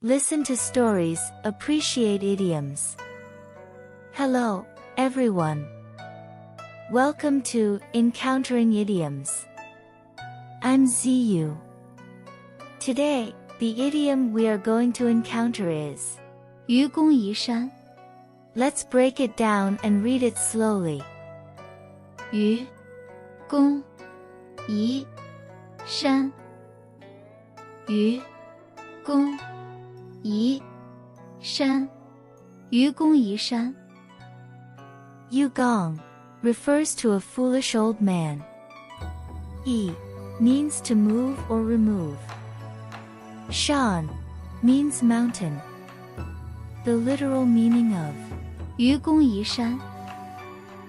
listen to stories, appreciate idioms. Hello, everyone. Welcome to Encountering Idioms. I'm Ziyu. Today, the idiom we are going to encounter is 愚公移山. Let's break it down and read it slowly. 愚公移山愚公移山愚公移山 Yugong refers to a foolish old man. Yi means to move or remove. Shan means mountain. The literal meaning of 愚公移山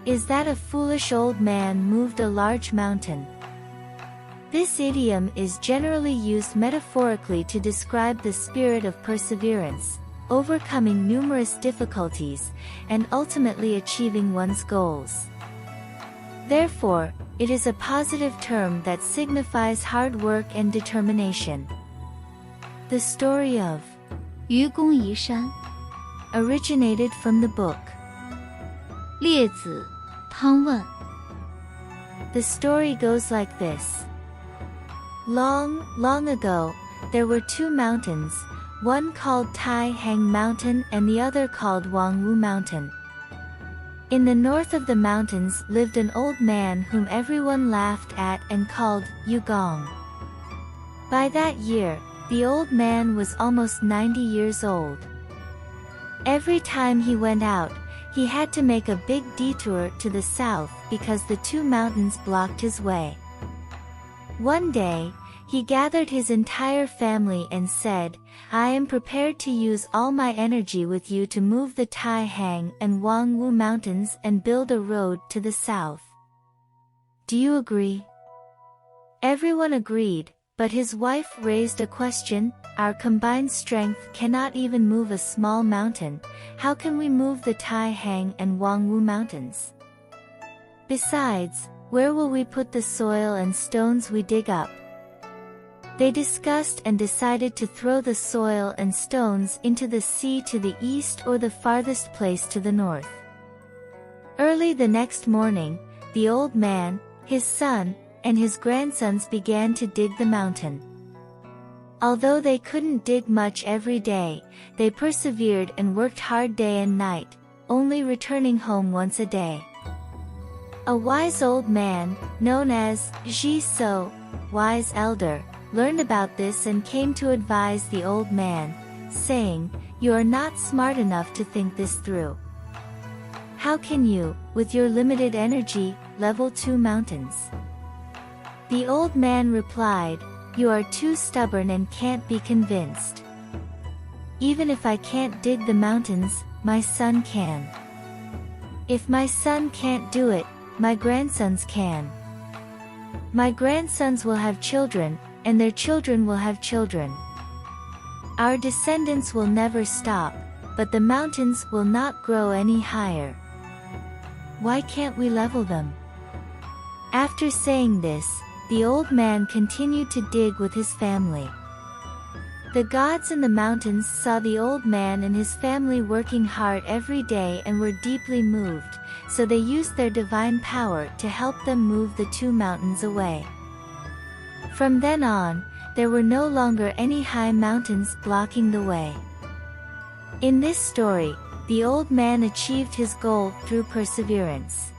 is that a foolish old man moved a large mountain. This idiom is generally used metaphorically to describe the spirit of perseverance, overcoming numerous difficulties, and ultimately achieving one's goals. Therefore, it is a positive term that signifies hard work and determination. The story of 愚公移山 originated from the book 列子汤问 The story goes like this. Long, long ago, there were two mountains, one called Tai Hang Mountain and the other called Wangwu Mountain. In the north of the mountains lived an old man whom everyone laughed at and called Yugong. By that year, the old man was almost 90 years old. Every time he went out, he had to make a big detour to the south because the two mountains blocked his way. One day, he gathered his entire family and said, I am prepared to use all my energy with you to move the Tai Hang and Wangwu mountains and build a road to the south. Do you agree? Everyone agreed, but his wife raised a question. Our combined strength cannot even move a small mountain. How can we move the Tai Hang and Wangwu mountains? Besides, where will we put the soil and stones we dig up? They discussed and decided to throw the soil and stones into the sea to the east or the farthest place to the north. Early the next morning, the old man, his son, and his grandsons began to dig the mountain. Although they couldn't dig much every day, they persevered and worked hard day and night, only returning home once a day. A wise old man, known as Ji So, wise elder, learned about this and came to advise the old man, saying, You are not smart enough to think this through. How can you, with your limited energy, level two mountains? The old man replied, You are too stubborn and can't be convinced. Even if I can't dig the mountains, my son can. If my son can't do it, my grandsons can. My grandsons will have children, and their children will have children. Our descendants will never stop, but the mountains will not grow any higher. Why can't we level them? After saying this, the old man continued to dig with his family. The gods in the mountains saw the old man and his family working hard every day and were deeply moved, so they used their divine power to help them move the two mountains away. From then on, there were no longer any high mountains blocking the way. In this story, the old man achieved his goal through perseverance.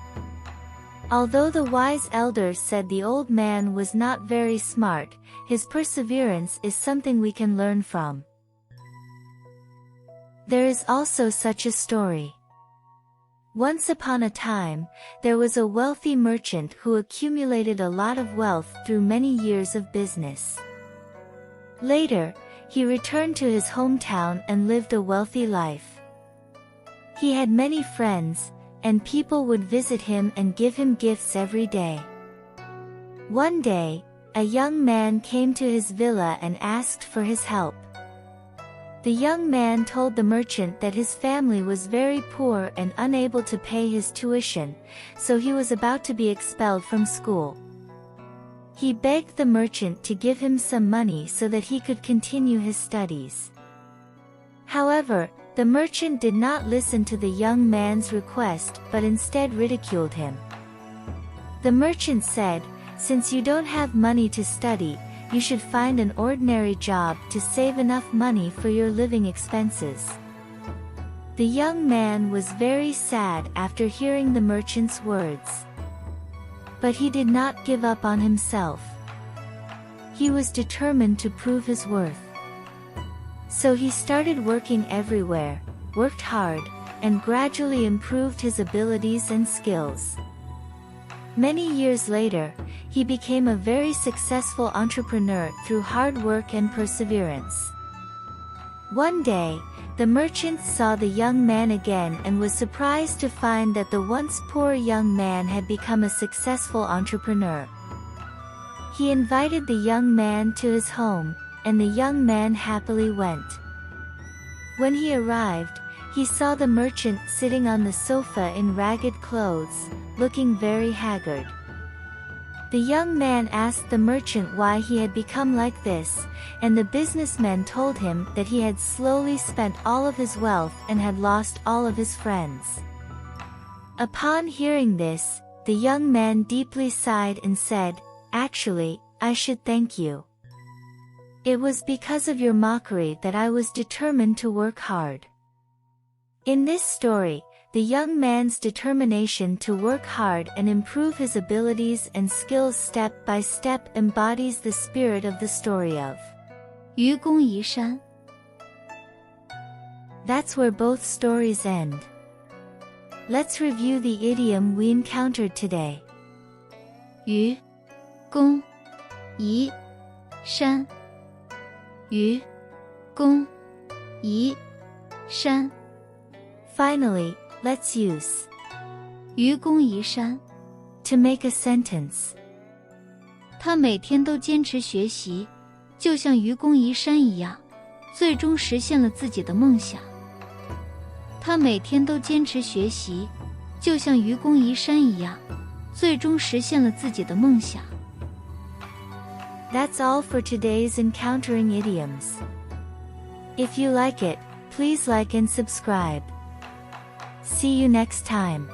Although the wise elders said the old man was not very smart, his perseverance is something we can learn from. There is also such a story. Once upon a time, there was a wealthy merchant who accumulated a lot of wealth through many years of business. Later, he returned to his hometown and lived a wealthy life. He had many friends, and people would visit him and give him gifts every day. One day, a young man came to his villa and asked for his help. The young man told the merchant that his family was very poor and unable to pay his tuition, so he was about to be expelled from school. He begged the merchant to give him some money so that he could continue his studies. However, the merchant did not listen to the young man's request but instead ridiculed him. The merchant said, "Since you don't have money to study, you should find an ordinary job to save enough money for your living expenses." The young man was very sad after hearing the merchant's words. But he did not give up on himself. He was determined to prove his worth. So he started working everywhere, worked hard, and gradually improved his abilities and skills. Many years later, he became a very successful entrepreneur through hard work and perseverance. One day, the merchant saw the young man again and was surprised to find that the once poor young man had become a successful entrepreneur. He invited the young man to his home, and the young man happily went. When he arrived, he saw the merchant sitting on the sofa in ragged clothes, looking very haggard. The young man asked the merchant why he had become like this, and the businessman told him that he had slowly spent all of his wealth and had lost all of his friends. Upon hearing this, the young man deeply sighed and said, "Actually, I should thank you. It was because of your mockery that I was determined to work hard." In this story, the young man's determination to work hard and improve his abilities and skills step by step embodies the spirit of the story of 愚公移山. That's where both stories end. Let's review the idiom we encountered today. 愚公移山. 愚公移山. Finally, let's use 愚公移山 to make a sentence. 他每天都坚持学习，就像愚公移山一样，最终实现了自己的梦想。他每天都坚持学习，就像愚公移山一样，最终实现了自己的梦想。That's all for today's Encountering Idioms. If you like it, please like and subscribe. See you next time.